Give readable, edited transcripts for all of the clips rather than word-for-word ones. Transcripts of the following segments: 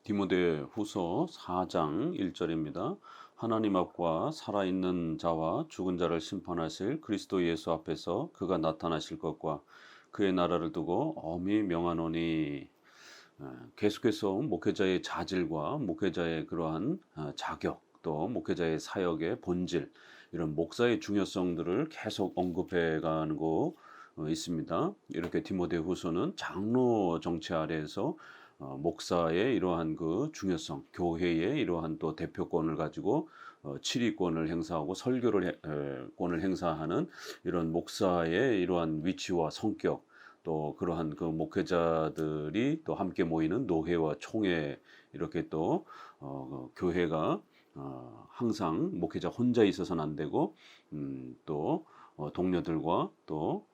디모데후서 4장 1절입니다. 하나님 앞과 살아있는 자와 죽은 자를 심판하실 그리스도 예수 앞에서 그가 나타나실 것과 그의 나라를 두고 엄히 명하노니. 계속해서 목회자의 자질과 목회자의 그러한 자격, 또 목회자의 사역의 본질, 이런 목사의 중요성들을 계속 언급해 가는 거 있습니다. 이렇게 디모데후서는 장로 정치 아래에서 목사의 이러한 그 중요성, 교회의 이러한 또 대표권을 가지고 치리권을 행사하고 권을 행사하는 이런 목사의 이러한 위치와 성격, 또 그러한 그 목회자들이 또 함께 모이는 노회와 총회, 이렇게 또 교회가 항상 목회자 혼자 있어서는 안 되고 또 동료들과 또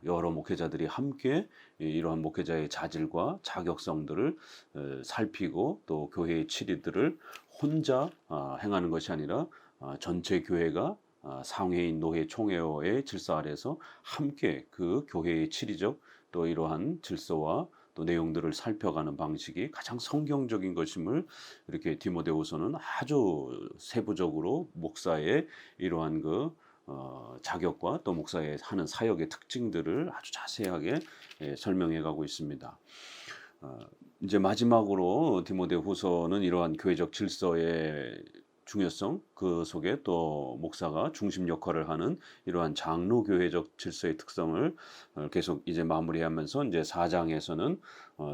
여러 목회자들이 함께 이러한 목회자의 자질과 자격성들을 살피고, 또 교회의 치리들을 혼자 행하는 것이 아니라 전체 교회가 상회인 노회 총회의 질서 아래서 함께 그 교회의 치리적 또 이러한 질서와 또 내용들을 살펴가는 방식이 가장 성경적인 것임을 이렇게 디모데후서는 아주 세부적으로 목사의 이러한 그 자격과 또 목사의 하는 사역의 특징들을 아주 자세하게 설명해 가고 있습니다. 이제 마지막으로 디모데후서는 이러한 교회적 질서의 중요성, 그 속에 또 목사가 중심 역할을 하는 이러한 장로교회적 질서의 특성을 계속 이제 마무리하면서, 이제 4장에서는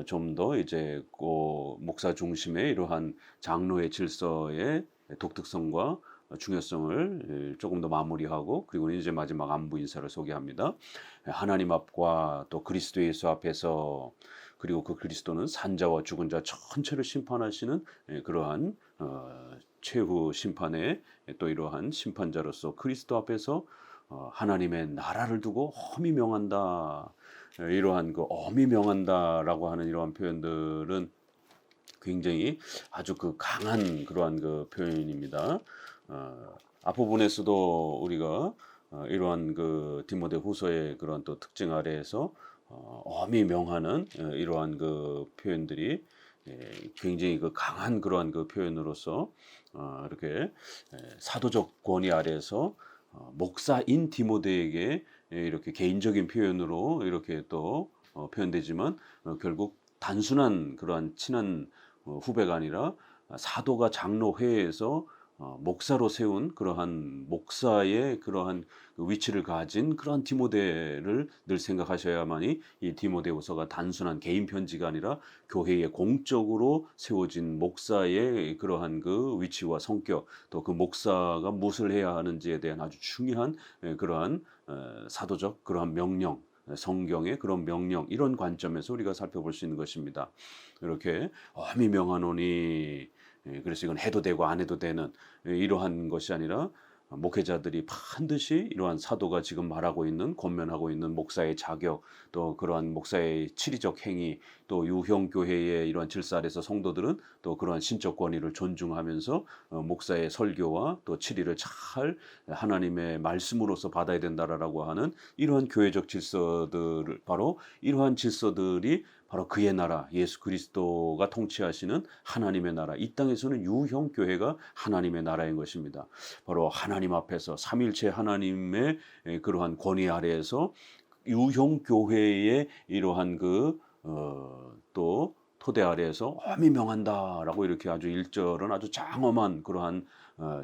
좀 더 이제 그 목사 중심의 이러한 장로의 질서의 독특성과 중요성을 조금 더 마무리하고, 그리고 이제 마지막 안부 인사를 소개합니다. 하나님 앞과 또 그리스도 예수 앞에서, 그리고 그 그리스도는 산자와 죽은 자 전체를 심판하시는 그러한 최후 심판의 또 이러한 심판자로서 그리스도 앞에서 하나님의 나라를 두고 엄히 명한다. 이러한 그 엄히 명한다라고 하는 이러한 표현들은 굉장히 아주 그 강한 그러한 그 표현입니다. 앞부분에서도 우리가 이러한 그 디모데후서의 그런 또 특징 아래에서 엄히 명하는 이러한 그 표현들이 굉장히 그 강한 그러한 그 표현으로서 이렇게 사도적 권위 아래에서 목사인 디모데에게 이렇게 개인적인 표현으로 이렇게 또 표현되지만, 결국 단순한 그러한 친한 후배가 아니라 사도가 장로회에서 목사로 세운 그러한 목사의 그러한 그 위치를 가진 그러한 디모데를 늘 생각하셔야만이 이 디모데후서가 단순한 개인 편지가 아니라 교회에 공적으로 세워진 목사의 그러한 그 위치와 성격, 또 그 목사가 무엇을 해야 하는지에 대한 아주 중요한 그러한 사도적 그러한 명령, 성경의 그런 명령, 이런 관점에서 우리가 살펴볼 수 있는 것입니다. 이렇게 엄히 명하노니, 그래서 이건 해도 되고 안 해도 되는 이러한 것이 아니라 목회자들이 반드시 이러한 사도가 지금 말하고 있는, 권면하고 있는 목사의 자격, 또 그러한 목사의 치리적 행위, 또 유형교회의 이러한 질서 아래서 성도들은 또 그러한 신적 권위를 존중하면서 목사의 설교와 또 치리를 잘 하나님의 말씀으로서 받아야 된다라고 하는 이러한 교회적 질서들을, 바로 이러한 질서들이 바로 그의 나라, 예수 그리스도가 통치하시는 하나님의 나라, 이 땅에서는 유형 교회가 하나님의 나라인 것입니다. 바로 하나님 앞에서 삼일체 하나님의 그러한 권위 아래에서 유형 교회의 이러한 또 토대 아래에서 엄히 명한다라고, 이렇게 아주 1절은 아주 장엄한 그러한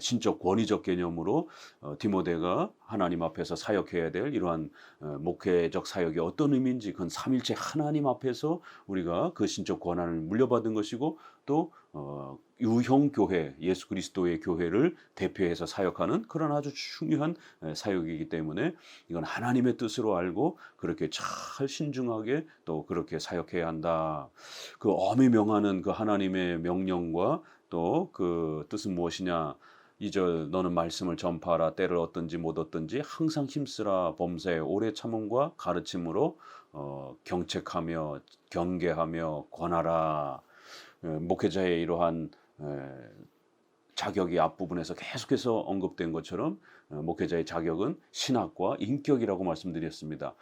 신적 권위적 개념으로 디모데가 하나님 앞에서 사역해야 될 이러한 목회적 사역이 어떤 의미인지, 그건 삼일체 하나님 앞에서 우리가 그 신적 권한을 물려받은 것이고, 또 유형 교회, 예수 그리스도의 교회를 대표해서 사역하는 그런 아주 중요한 사역이기 때문에 이건 하나님의 뜻으로 알고 그렇게 잘 신중하게 또 그렇게 사역해야 한다. 그 엄히 명하는 그 하나님의 명령과 또 그 뜻은 무엇이냐? 2절, 너는 말씀을 전파하라. 때를 얻든지 못 얻든지 항상 힘쓰라. 범사에 오래 참음과 가르침으로 경책하며 경계하며 권하라. 목회자의 이러한 자격이 앞부분에서 계속해서 언급된 것처럼 목회자의 자격은 신학과 인격이라고 말씀드렸습니다.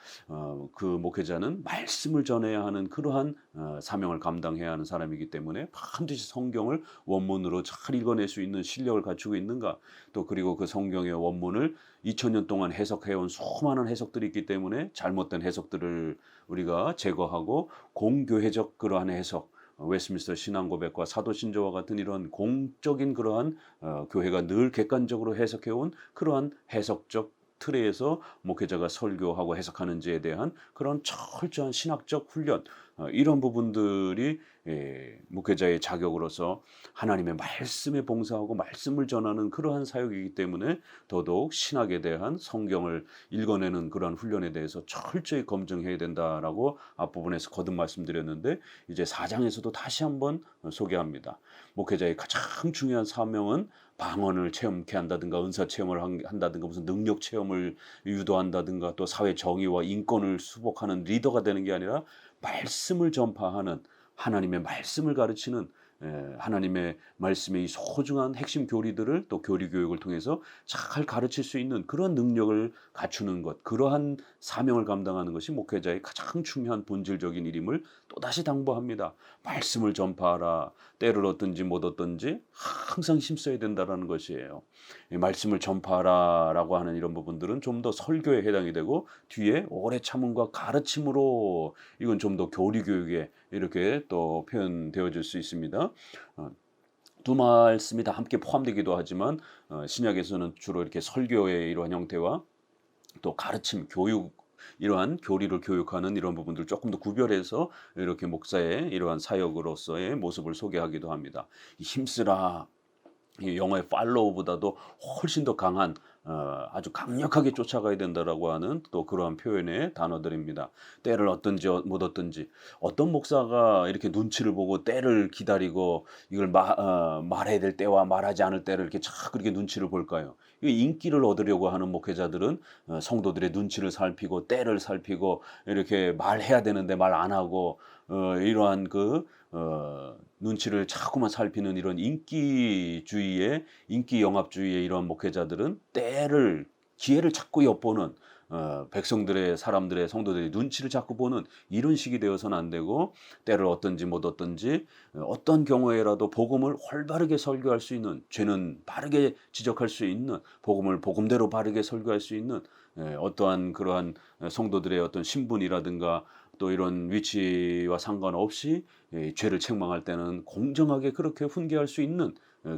그 목회자는 말씀을 전해야 하는 그러한 사명을 감당해야 하는 사람이기 때문에 반드시 성경을 원문으로 잘 읽어낼 수 있는 실력을 갖추고 있는가, 또 그리고 그 성경의 원문을 2000년 동안 해석해온 수많은 해석들이 있기 때문에 잘못된 해석들을 우리가 제거하고 공교회적 그러한 해석, 웨스트민스터 신앙고백과 사도신조와 같은 이런 공적인 그러한 교회가 늘 객관적으로 해석해온 그러한 해석적 틀에서 목회자가 설교하고 해석하는지에 대한 그런 철저한 신학적 훈련, 이런 부분들이 목회자의 자격으로서 하나님의 말씀에 봉사하고 말씀을 전하는 그러한 사역이기 때문에 더더욱 신학에 대한 성경을 읽어내는 그러한 훈련에 대해서 철저히 검증해야 된다라고 앞부분에서 거듭 말씀드렸는데, 이제 4장에서도 다시 한번 소개합니다. 목회자의 가장 중요한 사명은 방언을 체험케 한다든가 은사 체험을 한다든가 무슨 능력 체험을 유도한다든가 또 사회 정의와 인권을 수복하는 리더가 되는 게 아니라 말씀을 전파하는, 하나님의 말씀을 가르치는, 하나님의 말씀의 이 소중한 핵심 교리들을 또 교리 교육을 통해서 잘 가르칠 수 있는 그런 능력을 갖추는 것, 그러한 사명을 감당하는 것이 목회자의 가장 중요한 본질적인 일임을 또다시 당부합니다. 말씀을 전파하라. 때를 얻든지 못 얻든지 항상 힘써야 된다는 것이에요. 이 말씀을 전파하라라고 하는 이런 부분들은 좀 더 설교에 해당이 되고, 뒤에 오래 참음과 가르침으로 이건 좀 더 교리 교육에 이렇게 또 표현되어질 수 있습니다. 두 말씀이 다 함께 포함되기도 하지만 신약에서는 주로 이렇게 설교의 이러한 형태와 또 가르침, 교육, 이러한 교리를 교육하는 이런 부분들을 조금 더 구별해서 이렇게 목사의 이러한 사역으로서의 모습을 소개하기도 합니다. 힘쓰라, 이 영어의 팔로우보다도 훨씬 더 강한, 아주 강력하게 쫓아가야 된다라고 하는 또 그러한 표현의 단어들입니다. 때를 얻든지 못 얻든지, 어떤 목사가 이렇게 눈치를 보고 때를 기다리고 이걸 말해야 될 때와 말하지 않을 때를 이렇게 쫙 그렇게 눈치를 볼까요? 이 인기를 얻으려고 하는 목회자들은 성도들의 눈치를 살피고 때를 살피고 이렇게 말해야 되는데 말 안 하고 이러한 눈치를 자꾸만 살피는 이런 인기주의의, 인기 영합주의의 이런 목회자들은 기회를 자꾸 엿보는, 백성들의, 사람들의, 성도들의 눈치를 자꾸 보는 이런 식이 되어서는 안 되고, 때를 얻든지 못 얻든지 어떤 경우에라도 복음을 올바르게 설교할 수 있는, 죄는 바르게 지적할 수 있는, 복음을 복음대로 바르게 설교할 수 있는, 어떠한 그러한 성도들의 어떤 신분이라든가 또 이런 위치와 상관없이 죄를 책망할 때는 공정하게 그렇게 훈계할 수 있는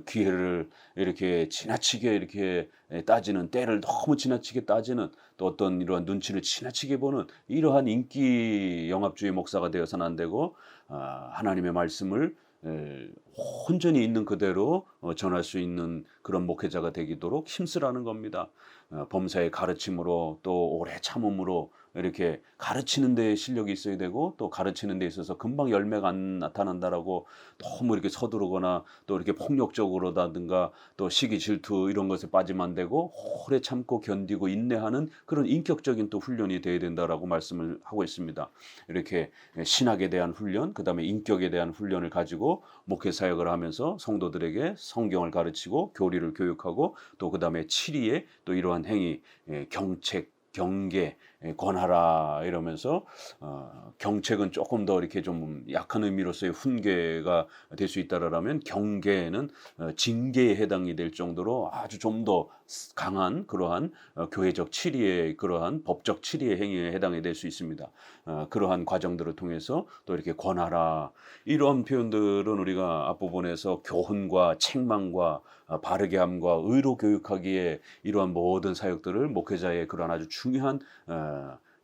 기회를 이렇게 지나치게 이렇게 따지는, 때를 너무 지나치게 따지는, 또 어떤 이러한 눈치를 지나치게 보는 이러한 인기 영합주의 목사가 되어서는 안 되고, 하나님의 말씀을 온전히 있는 그대로 전할 수 있는 그런 목회자가 되도록 힘쓰라는 겁니다. 범사의 가르침으로 또 오래 참음으로 이렇게 가르치는 데 실력이 있어야 되고, 또 가르치는 데 있어서 금방 열매가 안 나타난다라고 너무 이렇게 서두르거나 또 이렇게 폭력적으로다든가 또 시기 질투 이런 것에 빠지면 안 되고, 오래 참고 견디고 인내하는 그런 인격적인 또 훈련이 돼야 된다라고 말씀을 하고 있습니다. 이렇게 신학에 대한 훈련, 그다음에 인격에 대한 훈련을 가지고 목회 사역을 하면서 성도들에게 성경을 가르치고 교리를 교육하고, 또 그다음에 치리에 또 이러한 행위, 경책, 경계, 권하라 이러면서 경책은 조금 더 이렇게 좀 약한 의미로서의 훈계가 될 수 있다라면, 경계는 징계에 해당이 될 정도로 아주 좀 더 강한 그러한 교회적 치리의, 그러한 법적 치리의 행위에 해당이 될 수 있습니다. 그러한 과정들을 통해서 또 이렇게 권하라, 이런 표현들은 우리가 앞부분에서 교훈과 책망과 바르게 함과 의로 교육하기에 이러한 모든 사역들을 목회자의 그러한 아주 중요한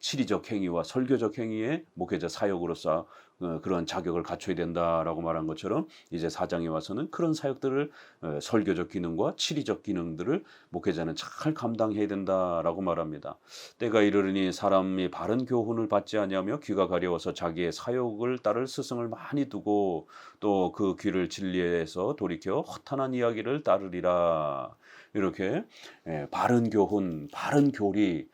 치리적 행위와 설교적 행위에 목회자 사역으로서 그런 자격을 갖춰야 된다라고 말한 것처럼, 이제 4장에 와서는 그런 사역들을, 설교적 기능과 치리적 기능들을 목회자는 잘 감당해야 된다라고 말합니다. 때가 이르르니 사람이 바른 교훈을 받지 아니하며 귀가 가려워서 자기의 사욕을 따를 스승을 많이 두고 또 그 귀를 진리에서 돌이켜 허탄한 이야기를 따르리라. 이렇게 바른 교훈, 바른 교리,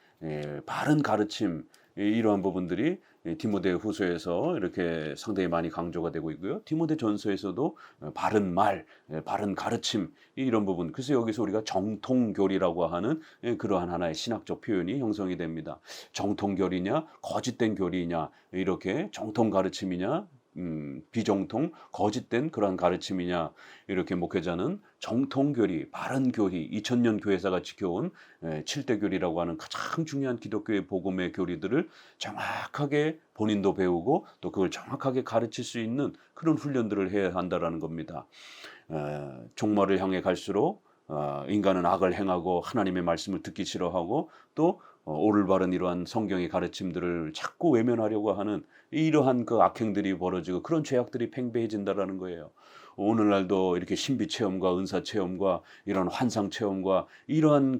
바른 가르침, 이러한 부분들이 디모데후서에서 이렇게 상당히 많이 강조가 되고 있고요. 디모데전서에서도 바른 말, 바른 가르침 이런 부분. 그래서 여기서 우리가 정통교리라고 하는 그러한 하나의 신학적 표현이 형성이 됩니다. 정통교리냐, 거짓된 교리냐, 이렇게 정통 가르침이냐, 비정통, 거짓된 그러한 가르침이냐, 이렇게 목회자는 정통교리, 바른 교리, 2000년 교회사가 지켜온 7대 교리라고 하는 가장 중요한 기독교의 복음의 교리들을 정확하게 본인도 배우고 또 그걸 정확하게 가르칠 수 있는 그런 훈련들을 해야 한다라는 겁니다. 종말을 향해 갈수록 인간은 악을 행하고 하나님의 말씀을 듣기 싫어하고 또 올바른 이러한 성경의 가르침들을 자꾸 외면하려고 하는 이러한 그 악행들이 벌어지고 그런 죄악들이 팽배해진다라는 거예요. 오늘날도 이렇게 신비 체험과 은사 체험과 이런 환상 체험과 이러한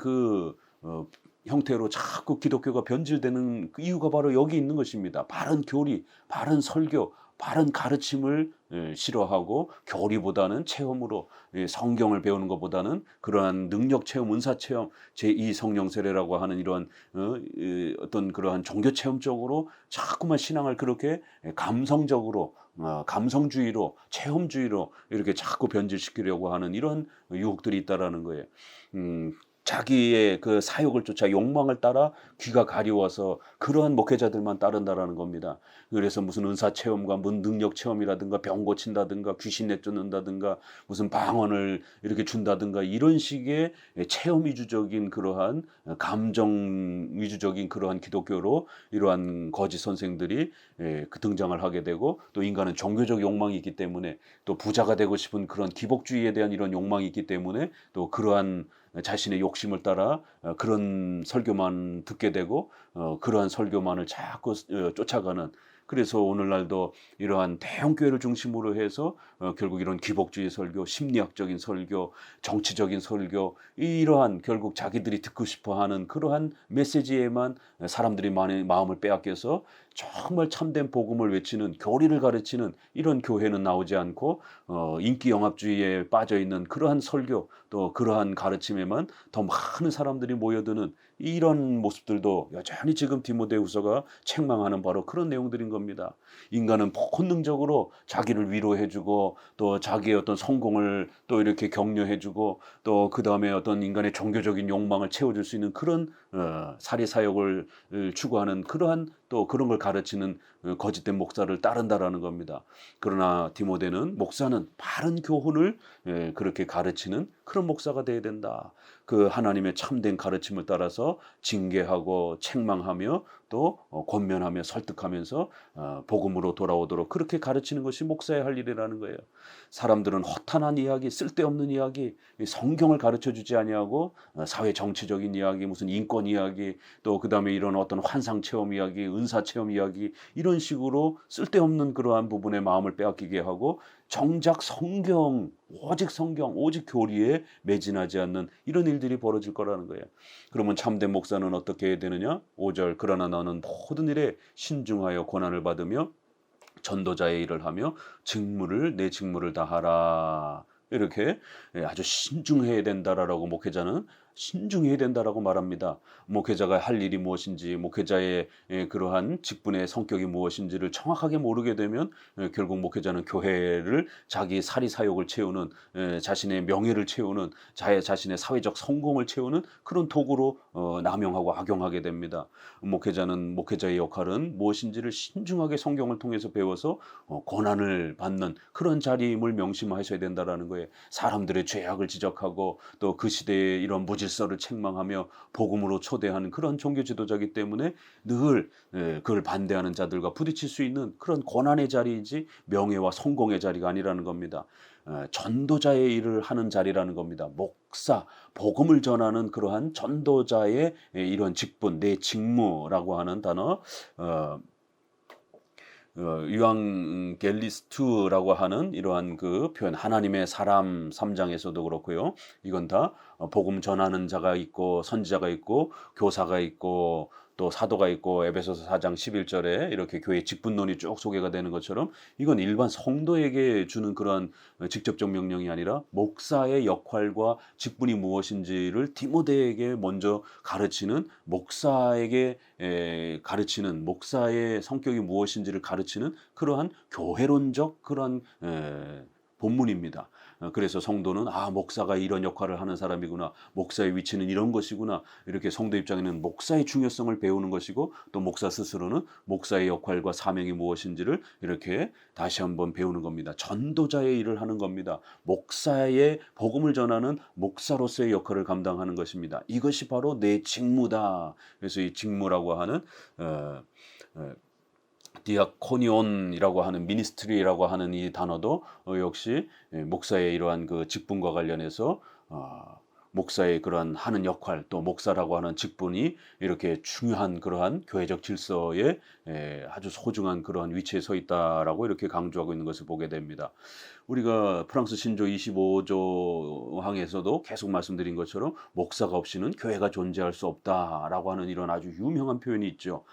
형태로 자꾸 기독교가 변질되는 그 이유가 바로 여기 있는 것입니다. 바른 교리, 바른 설교, 바른 가르침을 싫어하고 교리보다는 체험으로 성경을 배우는 것보다는 그러한 능력 체험, 은사 체험, 제2 성령 세례라고 하는 이러한 어떤 그러한 종교 체험적으로 자꾸만 신앙을 그렇게 감성적으로 감성주의로 체험주의로 이렇게 자꾸 변질시키려고 하는 이런 유혹들이 있다라는 거예요. 자기의 그 사욕을 쫓아 욕망을 따라 귀가 가리워서 그러한 목회자들만 따른다라는 겁니다. 그래서 무슨 은사 체험과 무슨 능력 체험이라든가 병 고친다든가 귀신 내쫓는다든가 무슨 방언을 이렇게 준다든가 이런 식의 체험 위주적인 그러한 감정 위주적인 그러한 기독교로 이러한 거짓 선생들이 등장을 하게 되고 또 인간은 종교적 욕망이 있기 때문에 또 부자가 되고 싶은 그런 기복주의에 대한 이런 욕망이 있기 때문에 또 그러한 자신의 욕심을 따라 그런 설교만 듣게 되고 그러한 설교만을 자꾸 쫓아가는 그래서 오늘날도 이러한 대형 교회를 중심으로 해서 결국 이런 기복주의 설교, 심리학적인 설교, 정치적인 설교 이러한 결국 자기들이 듣고 싶어하는 그러한 메시지에만 사람들이 많이 마음을 빼앗겨서 정말 참된 복음을 외치는 교리를 가르치는 이런 교회는 나오지 않고 인기 영합주의에 빠져 있는 그러한 설교 또 그러한 가르침에만 더 많은 사람들이 모여드는 이런 모습들도 여전히 지금 디모데후서가 책망하는 바로 그런 내용들인 겁니다. 인간은 본능적으로 자기를 위로해주고 또 자기의 어떤 성공을 또 이렇게 격려해주고 또 그 다음에 어떤 인간의 종교적인 욕망을 채워줄 수 있는 그런 사리사욕을 추구하는 그러한 또 그런 걸 가르치는 거짓된 목사를 따른다라는 겁니다. 그러나 디모데는 목사는 바른 교훈을 그렇게 가르치는 그런 목사가 되어야 된다. 그 하나님의 참된 가르침을 따라서 징계하고 책망하며 또 권면하며 설득하면서 복음으로 돌아오도록 그렇게 가르치는 것이 목사의 할 일이라는 거예요. 사람들은 허탄한 이야기, 쓸데없는 이야기, 성경을 가르쳐주지 아니하고 사회 정치적인 이야기, 무슨 인권 이야기, 또 그 다음에 이런 어떤 환상 체험 이야기, 은사 체험 이야기 이런 식으로 쓸데없는 그러한 부분에 마음을 빼앗기게 하고 정작 성경, 오직 교리에 매진하지 않는 이런 일들이 벌어질 거라는 거예요. 그러면 참된 목사는 어떻게 해야 되느냐? 5절 그러나 너는 모든 일에 신중하여 고난을 받으며 전도자의 일을 하며 내 직무를 다하라. 이렇게 아주 신중해야 된다라고 목회자는 신중해야 된다라고 말합니다. 목회자가 할 일이 무엇인지 목회자의 그러한 직분의 성격이 무엇인지를 정확하게 모르게 되면 결국 목회자는 교회를 자기 사리사욕을 채우는 자신의 명예를 채우는 자신의 사회적 성공을 채우는 그런 도구로 남용하고 악용하게 됩니다. 목회자는 목회자의 역할은 무엇인지를 신중하게 성경을 통해서 배워서 고난을 받는 그런 자리임을 명심하셔야 된다라는 거예요. 사람들의 죄악을 지적하고 또 그 시대의 이런 무질서를 책망하며 복음으로 초대하는 그런 종교 지도자이기 때문에 늘 그걸 반대하는 자들과 부딪힐 수 있는 그런 고난의 자리이지 명예와 성공의 자리가 아니라는 겁니다. 전도자의 일을 하는 자리라는 겁니다. 목사, 복음을 전하는 그러한 전도자의 이런 직분, 내 직무라고 하는 단어 유앙겔리스트라고 하는 이러한 그 표현 하나님의 사람 3장에서도 그렇고요. 이건 다 복음 전하는 자가 있고 선지자가 있고 교사가 있고 또 사도가 있고 에베소서 4장 11절에 이렇게 교회 직분론이 쭉 소개가 되는 것처럼 이건 일반 성도에게 주는 그러한 직접적 명령이 아니라 목사의 역할과 직분이 무엇인지를 디모데에게 먼저 가르치는 목사에게 가르치는 목사의 성격이 무엇인지를 가르치는 그러한 교회론적 그러한 본문입니다. 그래서 성도는 목사가 이런 역할을 하는 사람이구나. 목사의 위치는 이런 것이구나. 이렇게 성도 입장에는 목사의 중요성을 배우는 것이고 또 목사 스스로는 목사의 역할과 사명이 무엇인지를 이렇게 다시 한번 배우는 겁니다. 전도자의 일을 하는 겁니다. 목사의 복음을 전하는 목사로서의 역할을 감당하는 것입니다. 이것이 바로 내 직무다. 그래서 이 직무라고 하는 디아코니온이라고 하는 미니스트리라고 하는 이 단어도 역시 목사의 이러한 그 직분과 관련해서 목사의 그러한 하는 역할 또 목사라고 하는 직분이 이렇게 중요한 그러한 교회적 질서에 아주 소중한 그러한 위치에 서 있다라고 이렇게 강조하고 있는 것을 보게 됩니다. 우리가 프랑스 신조 25조항에서도 계속 말씀드린 것처럼 목사가 없이는 교회가 존재할 수 없다라고 하는 이런 아주 유명한 표현이 있죠.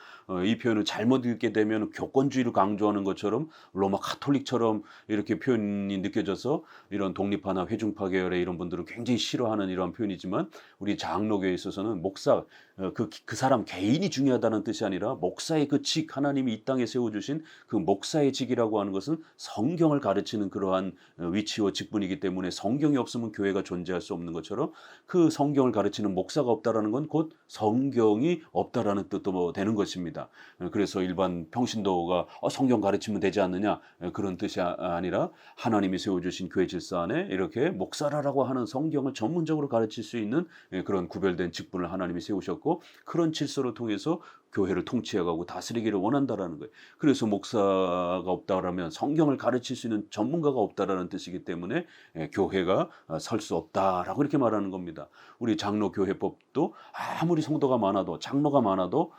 이 표현을 잘못 읽게 되면 교권주의를 강조하는 것처럼 로마 카톨릭처럼 이렇게 표현이 느껴져서 이런 독립파나 회중파 계열의 이런 분들은 굉장히 싫어하는 이런 표현이지만 우리 장로교에 있어서는 목사 그 사람 개인이 중요하다는 뜻이 아니라 목사의 그 직 하나님이 이 땅에 세워주신 그 목사의 직이라고 하는 것은 성경을 가르치는 그러한 위치와 직분이기 때문에 성경이 없으면 교회가 존재할 수 없는 것처럼 그 성경을 가르치는 목사가 없다라는 건 곧 성경이 없다라는 뜻도 되는 것입니다. 그래서 일반 평신도가 성경 가르치면 되지 않느냐 그런 뜻이 아니라 하나님이 세워주신 교회 질서 안에 이렇게 목사라고 하는 성경을 전문적으로 가르칠 수 있는 그런 구별된 직분을 하나님이 세우셨고 그런 질서를 통해서 교회를 통치해가고 다스리기를 원한다라는 거예요. 그래서 목사가 없다라면 성경을 가르칠 수 있는 전문가가 없다라는 뜻이기 때문에 교회가 설 수 없다라고 이렇게 말하는 겁니다. 우리 장로교회법도 아무리 성도가 많아도 장로가 많아도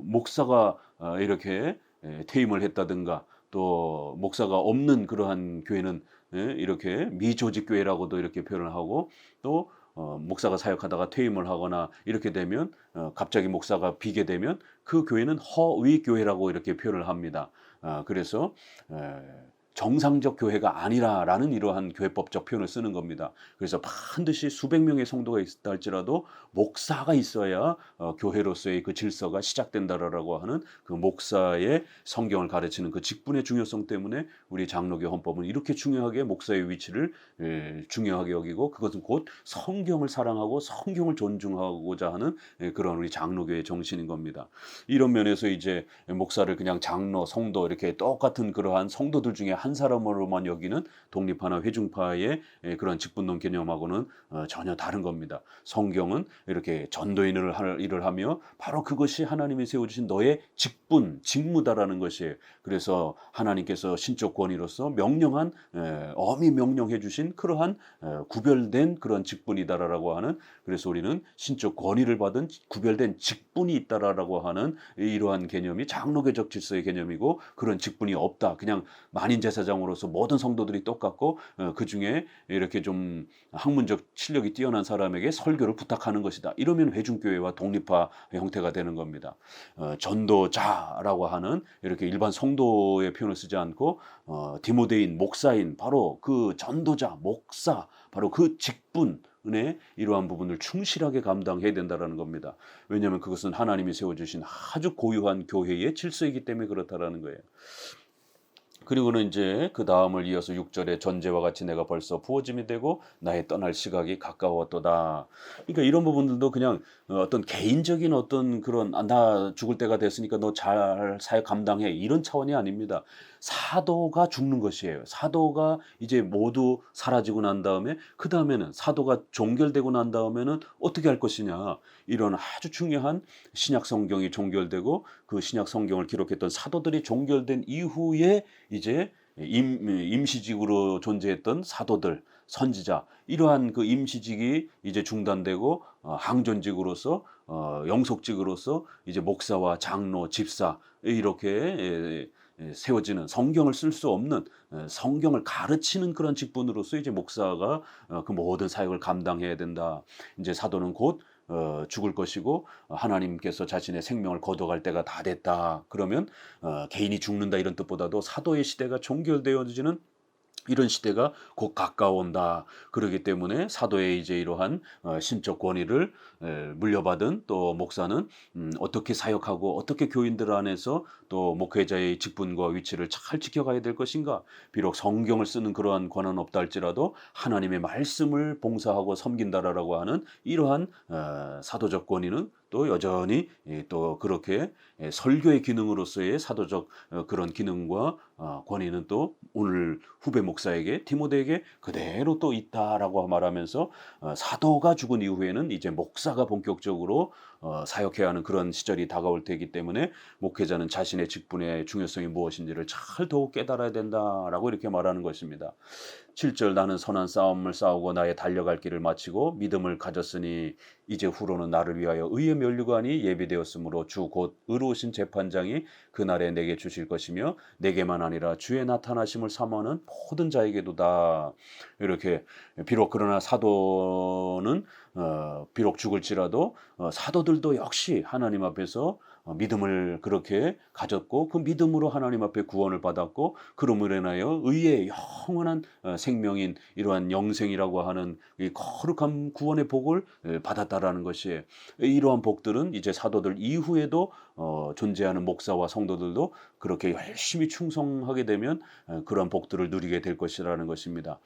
목사가 이렇게 퇴임을 했다든가 또 목사가 없는 그러한 교회는 이렇게 미조직교회라고도 이렇게 표현을 하고 또 목사가 사역하다가 퇴임을 하거나 이렇게 되면 갑자기 목사가 비게 되면 그 교회는 허위교회라고 이렇게 표현을 합니다. 그래서 정상적 교회가 아니라라는 이러한 교회법적 표현을 쓰는 겁니다. 그래서 반드시 수백 명의 성도가 있다 할지라도 목사가 있어야 교회로서의 그 질서가 시작된다라고 하는 그 목사의 성경을 가르치는 그 직분의 중요성 때문에 우리 장로교 헌법은 이렇게 중요하게 목사의 위치를 중요하게 여기고 그것은 곧 성경을 사랑하고 성경을 존중하고자 하는 그런 우리 장로교의 정신인 겁니다. 이런 면에서 이제 목사를 그냥 장로, 성도 이렇게 똑같은 그러한 성도들 중에 한 사람으로만 여기는 독립파나 회중파의 그런 직분론 개념하고는 전혀 다른 겁니다. 성경은 이렇게 전도인을 일을 하며 바로 그것이 하나님이 세워주신 너의 직분, 직무다라는 것이에요. 그래서 하나님께서 신적 권위로서 명령한 엄히 명령해 주신 그러한 구별된 그런 직분이다라고 하는 그래서 우리는 신적 권위를 받은 구별된 직분이 있다라고 하는 이러한 개념이 장로교적 질서의 개념이고 그런 직분이 없다. 그냥 만인 제사장으로서 모든 성도들이 똑같고 그 중에 이렇게 좀 학문적 실력이 뛰어난 사람에게 설교를 부탁하는 것이다. 이러면 회중교회와 독립파 형태가 되는 겁니다. 전도자라고 하는 이렇게 일반 성도의 표현을 쓰지 않고 디모데인, 목사인 바로 그 전도자, 목사 바로 그 직분 은혜 이러한 부분을 충실하게 감당해야 된다는 겁니다. 왜냐하면 그것은 하나님이 세워주신 아주 고유한 교회의 질서이기 때문에 그렇다라는 거예요. 그리고는 이제 그 다음을 이어서 6절에 전제와 같이 내가 벌써 부어짐이 되고 나의 떠날 시각이 가까웠도다. 그러니까 이런 부분들도 그냥 어떤 개인적인 어떤 그런 나 죽을 때가 됐으니까 너 잘 사역 감당해 이런 차원이 아닙니다. 사도가 죽는 것이에요. 사도가 이제 모두 사라지고 난 다음에 그 다음에는 사도가 종결되고 난 다음에는 어떻게 할 것이냐 이런 아주 중요한 신약 성경이 종결되고 그 신약 성경을 기록했던 사도들이 종결된 이후에 이제 임시직으로 존재했던 사도들, 선지자 이러한 그 임시직이 이제 중단되고 항존직으로서 영속직으로서 이제 목사와 장로, 집사 이렇게 세워지는 성경을 쓸 수 없는 성경을 가르치는 그런 직분으로서 이제 목사가 그 모든 사역을 감당해야 된다. 이제 사도는 곧 죽을 것이고 하나님께서 자신의 생명을 거둬갈 때가 다 됐다. 그러면 개인이 죽는다 이런 뜻보다도 사도의 시대가 종결되어지는 이런 시대가 곧 가까워온다. 그러기 때문에 사도의 이제 이러한 신적 권위를 물려받은 또 목사는 어떻게 사역하고 어떻게 교인들 안에서 또 목회자의 직분과 위치를 잘 지켜가야 될 것인가. 비록 성경을 쓰는 그러한 권한은 없다 할지라도 하나님의 말씀을 봉사하고 섬긴다라고 하는 이러한 사도적 권위는 또 여전히 또 그렇게 설교의 기능으로서의 사도적 그런 기능과 권위는 또 오늘 후배 목사에게 디모데에게 그대로 또 있다라고 말하면서 사도가 죽은 이후에는 이제 목사가 본격적으로 사역해야 하는 그런 시절이 다가올 테기 때문에 목회자는 자신의 직분의 중요성이 무엇인지를 잘 더욱 깨달아야 된다라고 이렇게 말하는 것입니다. 7절 나는 선한 싸움을 싸우고 나의 달려갈 길을 마치고 믿음을 가졌으니 이제 후로는 나를 위하여 의의 면류관이 예비되었으므로 주 곧 의로우신 재판장이 그날에 내게 주실 것이며 내게만 아니라 주의 나타나심을 사모하는 모든 자에게도다. 이렇게 비록 그러나 사도는 비록 죽을지라도 사도들도 역시 하나님 앞에서 믿음을 그렇게 가졌고 그 믿음으로 하나님 앞에 구원을 받았고 그러므로 인하여 의의 영원한 생명인 이러한 영생이라고 하는 이 거룩한 구원의 복을 받았다라는 것이 이러한 복들은 이제 사도들 이후에도 존재하는 목사와 성도들도 그렇게 열심히 충성하게 되면 그러한 복들을 누리게 될 것이라는 것입니다.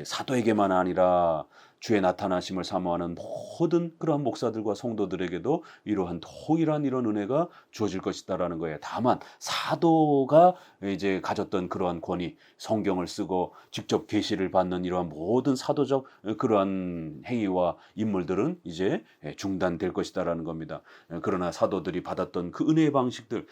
사도에게만 아니라 주의 나타나심을 사모하는 모든 그러한 목사들과 성도들에게도 이러한 동일한 이런 은혜가 주어질 것이다라는 거예요. 다만 사도가 이제 가졌던 그러한 권위, 성경을 쓰고 직접 계시를 받는 이러한 모든 사도적 그러한 행위와 인물들은 이제 중단될 것이다라는 겁니다. 그러나 사도들이 받았던 그 은혜의 방식들,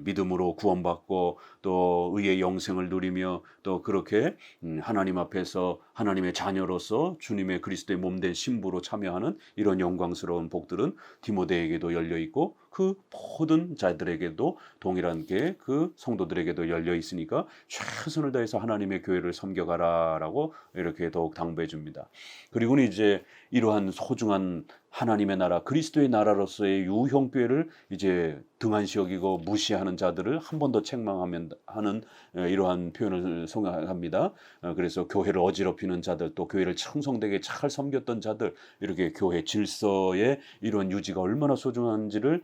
믿음으로 구원받고 또 의의 영생을 누리며 또 그렇게 하나님 앞에서 하나님의 자녀로서 주님의 그리스도의 몸된 신부로 참여하는 이런 영광스러운 복들은 디모데에게도 열려 있고 그 모든 자들에게도 동일하게 그 성도들에게도 열려 있으니까 최선을 다해서 하나님의 교회를 섬겨가라라고 이렇게 더욱 당부해 줍니다. 그리고는 이제 이러한 소중한 하나님의 나라, 그리스도의 나라로서의 유형교회를 이제 등한시 여기고 무시하는 자들을 한 번 더 책망하면 하는 이러한 표현을 사용합니다. 그래서 교회를 어지럽히는 자들, 또 교회를 충성되게 잘 섬겼던 자들, 이렇게 교회 질서의 이런 유지가 얼마나 소중한지를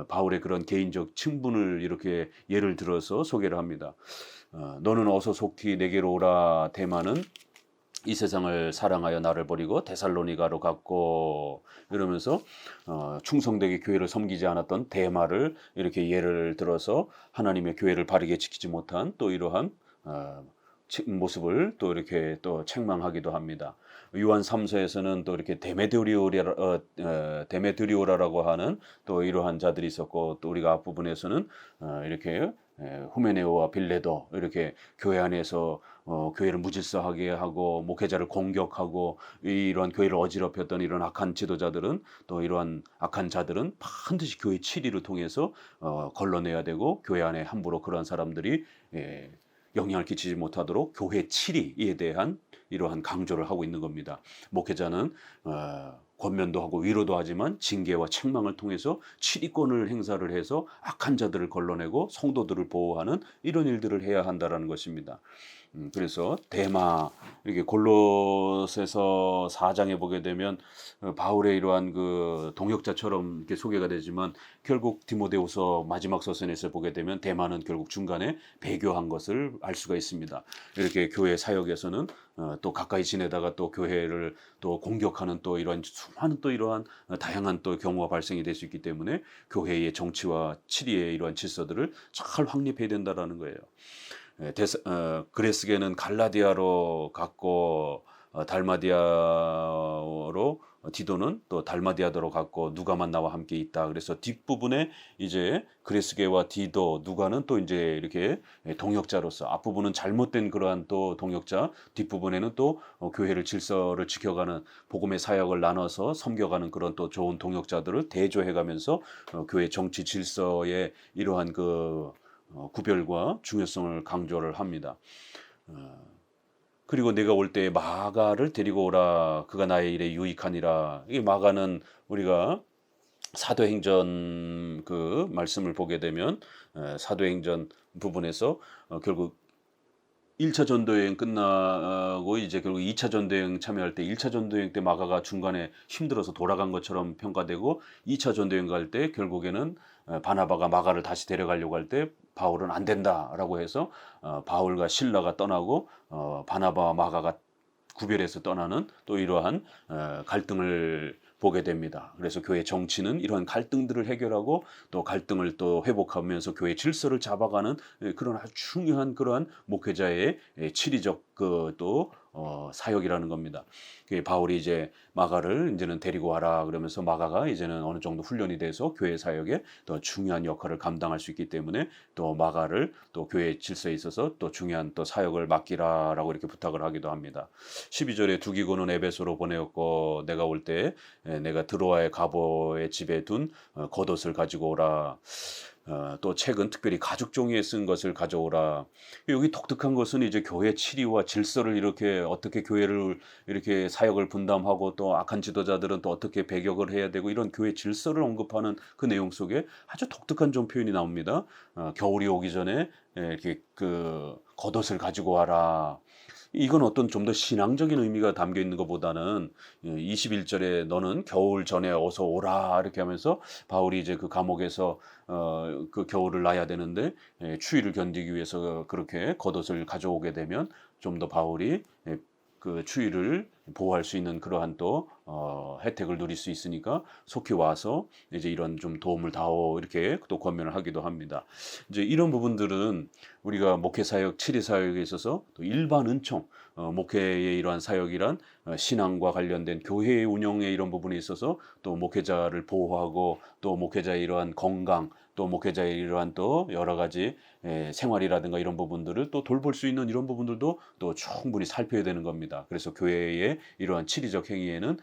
바울의 그런 개인적 친분을 이렇게 예를 들어서 소개를 합니다. 너는 어서 속히 내게로 오라. 데마는 이 세상을 사랑하여 나를 버리고 데살로니가로 갔고, 이러면서 충성되게 교회를 섬기지 않았던 데마를 이렇게 예를 들어서 하나님의 교회를 바르게 지키지 못한 또 이러한 모습을 또 이렇게 또 책망하기도 합니다. 요한 3서에서는 또 이렇게 데메드리오라라고 하는 또 이러한 자들이 있었고, 또 우리가 앞부분에서는 이렇게 후메네오와 빌레도 이렇게 교회 안에서 교회를 무질서하게 하고 목회자를 공격하고 이러한 교회를 어지럽혔던 이런 악한 지도자들은, 또 이러한 악한 자들은 반드시 교회 치리를 통해서 걸러내야 되고, 교회 안에 함부로 그러한 사람들이 영향을 끼치지 못하도록 교회 치리에 대한 이러한 강조를 하고 있는 겁니다. 목회자는 권면도 하고 위로도 하지만 징계와 책망을 통해서 치리권을 행사를 해서 악한 자들을 걸러내고 성도들을 보호하는 이런 일들을 해야 한다라는 것입니다. 그래서 데마, 이렇게 골로새서 4장에 보게 되면 바울의 이러한 그 동역자처럼 이렇게 소개가 되지만, 결국 디모데후서 마지막 서신에서 보게 되면 데마는 결국 중간에 배교한 것을 알 수가 있습니다. 이렇게 교회 사역에서는 또 가까이 지내다가 또 교회를 또 공격하는 또 이런 수많은 또 이러한 다양한 또 경우가 발생이 될 수 있기 때문에 교회의 정치와 치리의 이러한 질서들을 잘 확립해야 된다라는 거예요. 그레스게는 갈라디아로 갔고 달마디아로, 디도는 또 달마디아도로 갔고 누가만 나와 함께 있다. 그래서 뒷부분에 이제 그레스게와 디도, 누가는 또 이제 이렇게 동역자로서, 앞부분은 잘못된 그러한 또 동역자, 뒷부분에는 또 교회를 질서를 지켜가는 복음의 사역을 나눠서 섬겨가는 그런 또 좋은 동역자들을 대조해가면서 교회 정치 질서의 이러한 그 구별과 중요성을 강조를 합니다. 그리고 내가 올 때 마가를 데리고 오라. 그가 나의 일에 유익하니라. 이 마가는 우리가 사도행전 그 말씀을 보게 되면 사도행전 부분에서 결국 1차 전도여행 끝나고 이제 결국 2차 전도여행 참여할 때 1차 전도여행 때 마가가 중간에 힘들어서 돌아간 것처럼 평가되고 2차 전도여행 갈 때 결국에는 바나바가 마가를 다시 데려가려고 할 때 바울은 안 된다라고 해서 바울과 실라가 떠나고 바나바와 마가가 구별해서 떠나는 또 이러한 갈등을 보게 됩니다. 그래서 교회 정치는 이러한 갈등들을 해결하고 또 갈등을 또 회복하면서 교회 질서를 잡아가는 그런 아주 중요한 그러한 목회자의 치리적 그또 사역이라는 겁니다. 바울이 이제 마가를 이제는 데리고 와라 그러면서 마가가 이제는 어느 정도 훈련이 돼서 교회 사역에 더 중요한 역할을 감당할 수 있기 때문에 또 마가를 또 교회 질서에 있어서 또 중요한 또 사역을 맡기라라고 이렇게 부탁을 하기도 합니다. 12절에 두기고는 에베소로 보내었고 내가 올 때 내가 드로아의 가보의 집에 둔 겉옷을 가지고 오라. 또 책은 특별히 가죽 종이에 쓴 것을 가져오라. 여기 독특한 것은 이제 교회 치리와 질서를 이렇게 어떻게 교회를 이렇게 사역을 분담하고 또 악한 지도자들은 또 어떻게 배격을 해야 되고 이런 교회 질서를 언급하는 그 내용 속에 아주 독특한 좀 표현이 나옵니다. 겨울이 오기 전에 이렇게 그 겉옷을 가지고 와라. 이건 어떤 좀 더 신앙적인 의미가 담겨 있는 것보다는 21절에 너는 겨울 전에 어서 오라 이렇게 하면서 바울이 이제 그 감옥에서 그 겨울을 나야 되는데 추위를 견디기 위해서 그렇게 겉옷을 가져오게 되면 좀 더 바울이 그 추위를 보호할 수 있는 그러한 또 혜택을 누릴 수 있으니까 속히 와서 이제 이런 좀 도움을 다오 이렇게 또 권면을 하기도 합니다. 이제 이런 부분들은 우리가 목회 사역, 치리 사역에 있어서 또 일반 은총, 목회의 이러한 사역이란 신앙과 관련된 교회의 운영에 이런 부분에 있어서 또 목회자를 보호하고 또 목회자의 이러한 건강, 또 목회자의 이러한 또 여러 가지 생활이라든가 이런 부분들을 또 돌볼 수 있는 이런 부분들도 또 충분히 살펴야 되는 겁니다. 그래서 교회의 이러한 치리적 행위에는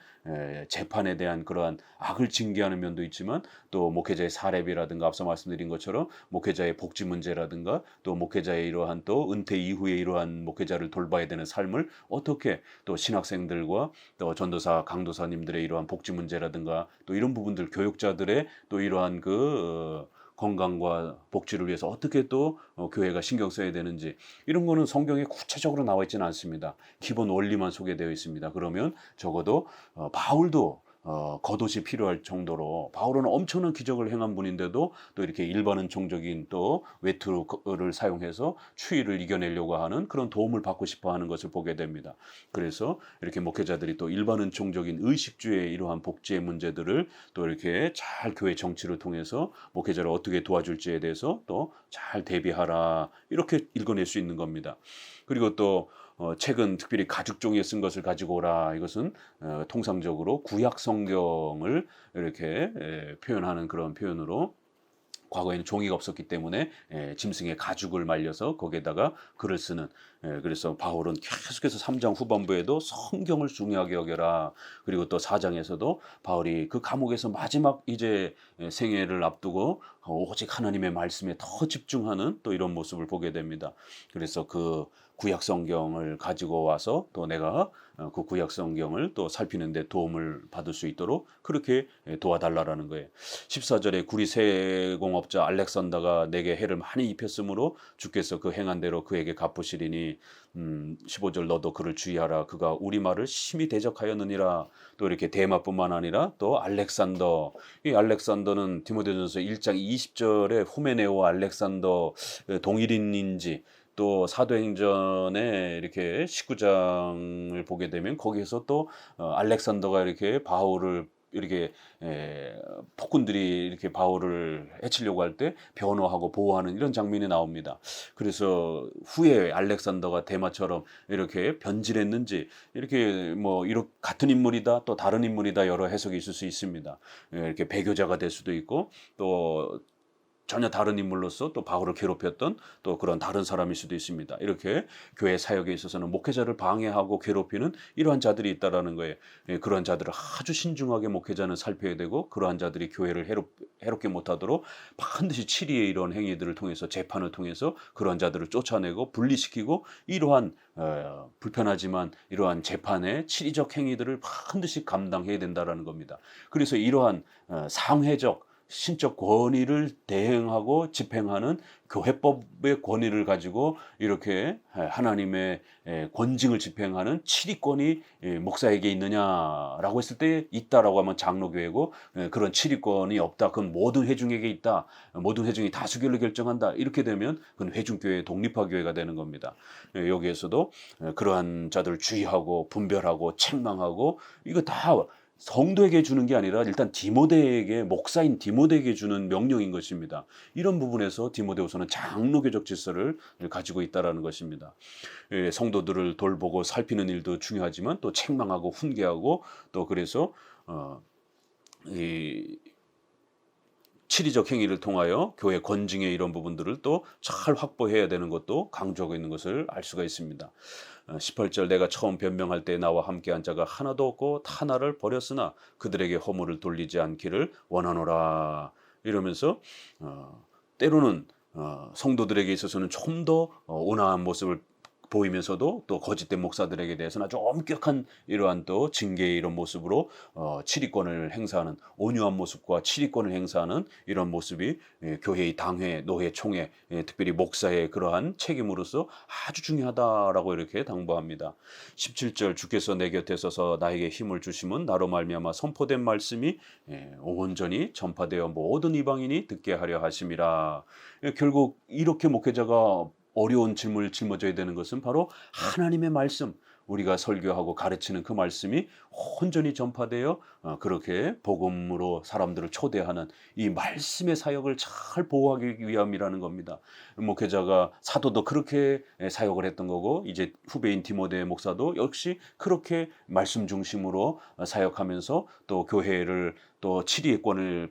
재판에 대한 그러한 악을 징계하는 면도 있지만 또 목회자의 사례비라든가 앞서 말씀드린 것처럼 목회자의 복지 문제라든가 또 목회자의 이러한 또 은퇴 이후에 이러한 목회자를 돌봐야 되는 삶을 어떻게 또 신학생들과 또 전도사 강도사님들의 이러한 복지 문제라든가 또 이런 부분들 교육자들의 또 이러한 그 건강과 복지를 위해서 어떻게 또 교회가 신경 써야 되는지 이런 거는 성경에 구체적으로 나와 있지는 않습니다. 기본 원리만 소개되어 있습니다. 그러면 적어도 바울도 겉옷이 필요할 정도로 바울은 엄청난 기적을 행한 분인데도 또 이렇게 일반 은총적인 또 외투를 사용해서 추위를 이겨내려고 하는 그런 도움을 받고 싶어 하는 것을 보게 됩니다. 그래서 이렇게 목회자들이 또 일반 은총적인 의식주의 이러한 복지의 문제들을 또 이렇게 잘 교회 정치를 통해서 목회자를 어떻게 도와줄지에 대해서 또 잘 대비하라 이렇게 읽어낼 수 있는 겁니다. 그리고 또 책은 특별히 가죽 종이에 쓴 것을 가지고 오라. 이것은 통상적으로 구약 성경을 이렇게 표현하는 그런 표현으로 과거에는 종이가 없었기 때문에 짐승의 가죽을 말려서 거기에다가 글을 쓰는 그래서 바울은 계속해서 3장 후반부에도 성경을 중요하게 여겨라. 그리고 또 4장에서도 바울이 그 감옥에서 마지막 이제 생애를 앞두고 오직 하나님의 말씀에 더 집중하는 또 이런 모습을 보게 됩니다. 그래서 그 구약 성경을 가지고 와서 또 내가 그 구약 성경을 또 살피는 데 도움을 받을 수 있도록 그렇게 도와달라라는 거예요. 14절에 구리 세공업자 알렉산더가 내게 해를 많이 입혔으므로 주께서 그 행한 대로 그에게 갚으시리니 15절 너도 그를 주의하라. 그가 우리 말을 심히 대적하였느니라. 또 이렇게 대마뿐만 아니라 또 알렉산더. 이 알렉산더는 디모데전서 1장 20절에 후메네오 알렉산더 동일인인지 또 사도행전에 이렇게 19장을 보게 되면 거기에서 또 알렉산더가 이렇게 바울을 이렇게 폭군들이 이렇게 바울을 해치려고 할 때 변호하고 보호하는 이런 장면이 나옵니다. 그래서 후에 알렉산더가 대마처럼 이렇게 변질했는지 이렇게 뭐 이렇게 같은 인물이다 또 다른 인물이다 여러 해석이 있을 수 있습니다. 이렇게 배교자가 될 수도 있고 또 전혀 다른 인물로서 또 바울을 괴롭혔던 또 그런 다른 사람일 수도 있습니다. 이렇게 교회 사역에 있어서는 목회자를 방해하고 괴롭히는 이러한 자들이 있다라는 거예요. 예, 그러한 자들을 아주 신중하게 목회자는 살펴야 되고, 그러한 자들이 교회를 해롭게 못하도록 반드시 치리의 이런 행위들을 통해서, 재판을 통해서 그러한 자들을 쫓아내고 분리시키고, 이러한 불편하지만 이러한 재판의 치리적 행위들을 반드시 감당해야 된다라는 겁니다. 그래서 이러한 상회적 신적 권위를 대행하고 집행하는 교회법의 권위를 가지고 이렇게 하나님의 권징을 집행하는 치리권이 목사에게 있느냐라고 했을 때 있다라고 하면 장로교회고, 그런 치리권이 없다, 그건 모든 회중에게 있다, 모든 회중이 다수결로 결정한다, 이렇게 되면 그건 회중교회 독립화교회가 되는 겁니다. 여기에서도 그러한 자들을 주의하고 분별하고 책망하고, 이거 다 성도에게 주는 게 아니라 일단 디모데에게, 목사인 디모데에게 주는 명령인 것입니다. 이런 부분에서 디모데후서는 장로교적 질서를 가지고 있다라는 것입니다. 성도들을 돌보고 살피는 일도 중요하지만 또 책망하고 훈계하고, 또 그래서 이 치리적 행위를 통하여 교회 권징의 이런 부분들을 또 잘 확보해야 되는 것도 강조하고 있는 것을 알 수가 있습니다. 18절, 내가 처음 변명할 때 나와 함께한 자가 하나도 없고 타 나를 버렸으나 그들에게 허물을 돌리지 않기를 원하노라. 이러면서 때로는 성도들에게 있어서는 좀 더 온화한 모습을 보이면서도 또 거짓된 목사들에게 대해서는 아주 엄격한 이러한 또 징계의 이런 모습으로 치리권을 행사하는, 온유한 모습과 치리권을 행사하는 이런 모습이 교회의 당회, 노회, 총회, 특별히 목사의 그러한 책임으로서 아주 중요하다라고 이렇게 당부합니다. 17절, 주께서 내 곁에 서서 나에게 힘을 주심은 나로 말미암아 선포된 말씀이 온전히 전파되어 모든 이방인이 듣게 하려 하심이라. 결국 이렇게 목회자가 어려운 질문을 짊어져야 되는 것은 바로 하나님의 말씀, 우리가 설교하고 가르치는 그 말씀이 온전히 전파되어 그렇게 복음으로 사람들을 초대하는 이 말씀의 사역을 잘 보호하기 위함이라는 겁니다. 목회자가, 사도도 그렇게 사역을 했던 거고, 이제 후배인 디모데 목사도 역시 그렇게 말씀 중심으로 사역하면서 또 교회를, 또 치리의 권을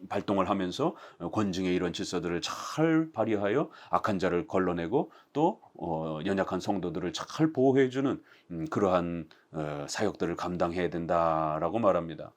발동을 하면서 권징의 이런 질서들을 잘 발휘하여 악한 자를 걸러내고 또 연약한 성도들을 잘 보호해주는 그러한 사역들을 감당해야 된다라고 말합니다.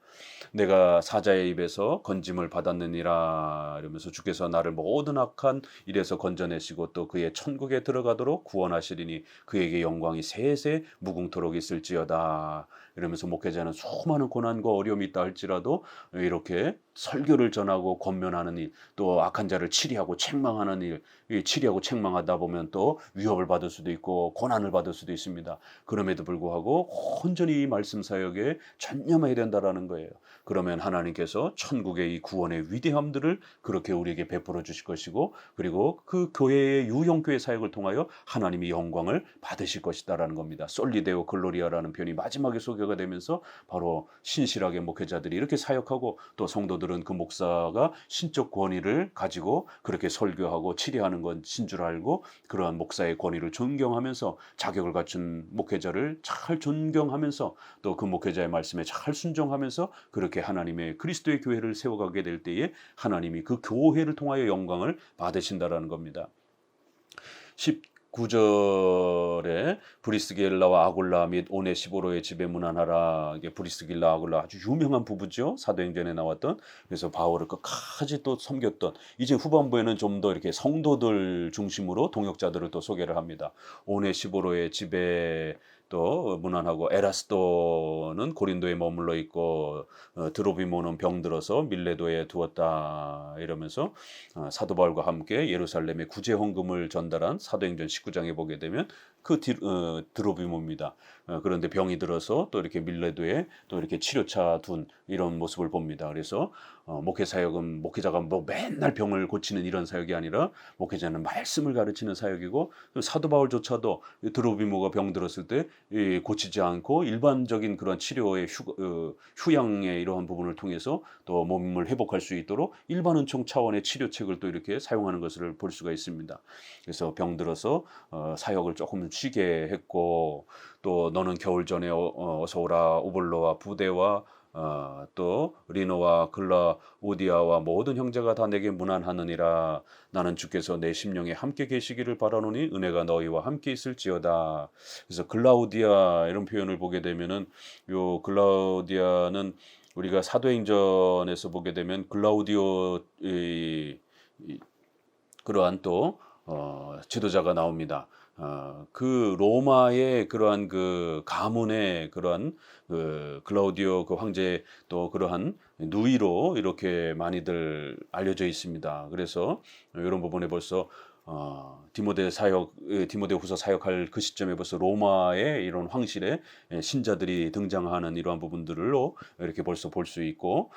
내가 사자의 입에서 건짐을 받았느니라, 이러면서 주께서 나를 모든 악한 일에서 건져내시고 또 그의 천국에 들어가도록 구원하시리니 그에게 영광이 세세 무궁토록 있을지어다. 이러면서 목회자는 수많은 고난과 어려움이 있다 할지라도 이렇게 설교를 전하고 권면하는 일, 또 악한 자를 치리하고 책망하는 일, 치리하고 책망하다 보면 또 위협을 받을 수도 있고 고난을 받을 수도 있습니다. 그럼에도 불구하고 온전히 이 말씀 사역에 전념해야 된다라는 거예요. 그러면 하나님께서 천국의 이 구원의 위대함들을 그렇게 우리에게 베풀어 주실 것이고, 그리고 그 교회의 유형교회 사역을 통하여 하나님이 영광을 받으실 것이다라는 겁니다. 솔리데오 글로리아라는 표현이 마지막에 소개가 되면서 바로 신실하게 목회자들이 이렇게 사역하고, 또 성도들은 그 목사가 신적 권위를 가지고 그렇게 설교하고 치리하는 건 신 줄 알고, 그러한 목사의 권위를 존경하면서 자격을 갖춘 목회자를 잘 존경하면서 또 그 목회자의 말씀에 잘 순종하면서 그렇게 하나님의 그리스도의 교회를 세워가게 될 때에 하나님이 그 교회를 통하여 영광을 받으신다라는 겁니다. 19절에 브리스길라와 아굴라 및 오네시보로의 집에 문안하라. 이게 브리스길라, 아굴라 아주 유명한 부부죠. 사도행전에 나왔던. 그래서 바울을 끝까지 또 섬겼던, 이제 후반부에는 좀 더 이렇게 성도들 중심으로 동역자들을 또 소개를 합니다. 오네시보로의 집에 또 문안하고, 에라스도는 고린도에 머물러 있고 드로비모는 병들어서 밀레도에 두었다. 이러면서 사도 바울과 함께 예루살렘에 구제 헌금을 전달한 사도행전 19장에 보게 되면 그 드로비모입니다. 그런데 병이 들어서 또 이렇게 밀레도에 또 이렇게 치료차 둔 이런 모습을 봅니다. 그래서 목회 사역은, 목회자가 뭐 맨날 병을 고치는 이런 사역이 아니라 목회자는 말씀을 가르치는 사역이고, 사도 바울조차도 드로비모가 병 들었을 때 고치지 않고 일반적인 그런 치료의 휴양의 이러한 부분을 통해서 또 몸을 회복할 수 있도록 일반 은총 차원의 치료책을 또 이렇게 사용하는 것을 볼 수가 있습니다. 그래서 병 들어서 사역을 조금 쉬게 했고, 또 너는 겨울 전에 어서 오라, 오볼로와 부대와 또 리노와 글라우디아와 모든 형제가 다 내게 문안하느니라. 나는 주께서 내 심령에 함께 계시기를 바라노니 은혜가 너희와 함께 있을지어다. 그래서 글라우디아 이런 표현을 보게 되면은 요 글라우디아는 우리가 사도행전에서 보게 되면 글라우디오의 그러한 또 지도자가 나옵니다. 그 로마의 그러한 그 가문의 그러한 그 글라우디오 그 황제 또 그러한 누이로 이렇게 많이들 알려져 있습니다. 그래서 이런 부분에 벌써 디모데후서 사역할 그 시점에 벌써 로마의 이런 황실의 신자들이 등장하는 이러한 부분들로 이렇게 벌써 볼 수 있고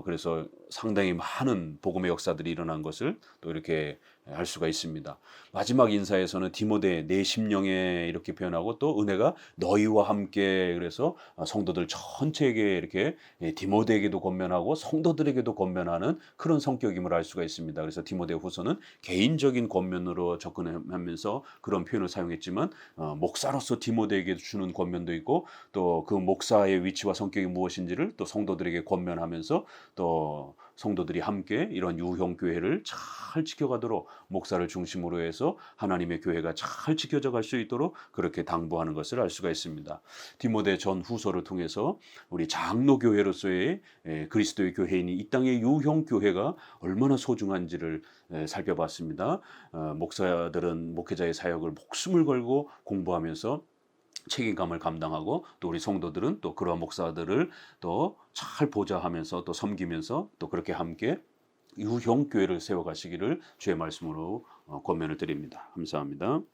그래서 상당히 많은 복음의 역사들이 일어난 것을 또 이렇게 알 수가 있습니다. 마지막 인사에서는 디모데 내 심령에 이렇게 표현하고 또 은혜가 너희와 함께 그래서 성도들 전체에게 이렇게 디모데에게도 권면하고 성도들에게도 권면하는 그런 성격임을 알 수가 있습니다. 그래서 디모데후서는 개인적인 권면으로 접근하면서 그런 표현을 사용했지만 목사로서 디모데에게 주는 권면도 있고 또 그 목사의 위치와 성격이 무엇인지를 또 성도들에게 권면하면서 또 성도들이 함께 이런 유형 교회를 잘 지켜가도록 목사를 중심으로 해서 하나님의 교회가 잘 지켜져 갈 수 있도록 그렇게 당부하는 것을 알 수가 있습니다. 디모데 전 후서를 통해서 우리 장로 교회로서의 그리스도의 교회인이 이 땅의 유형 교회가 얼마나 소중한지를 살펴봤습니다. 목사들은 목회자의 사역을 목숨을 걸고 공부하면서 책임감을 감당하고 또 우리 성도들은 또 그러한 목사들을 또 잘 보좌하면서 또 섬기면서 또 그렇게 함께 유형 교회를 세워가시기를 주의 말씀으로 권면을 드립니다. 감사합니다.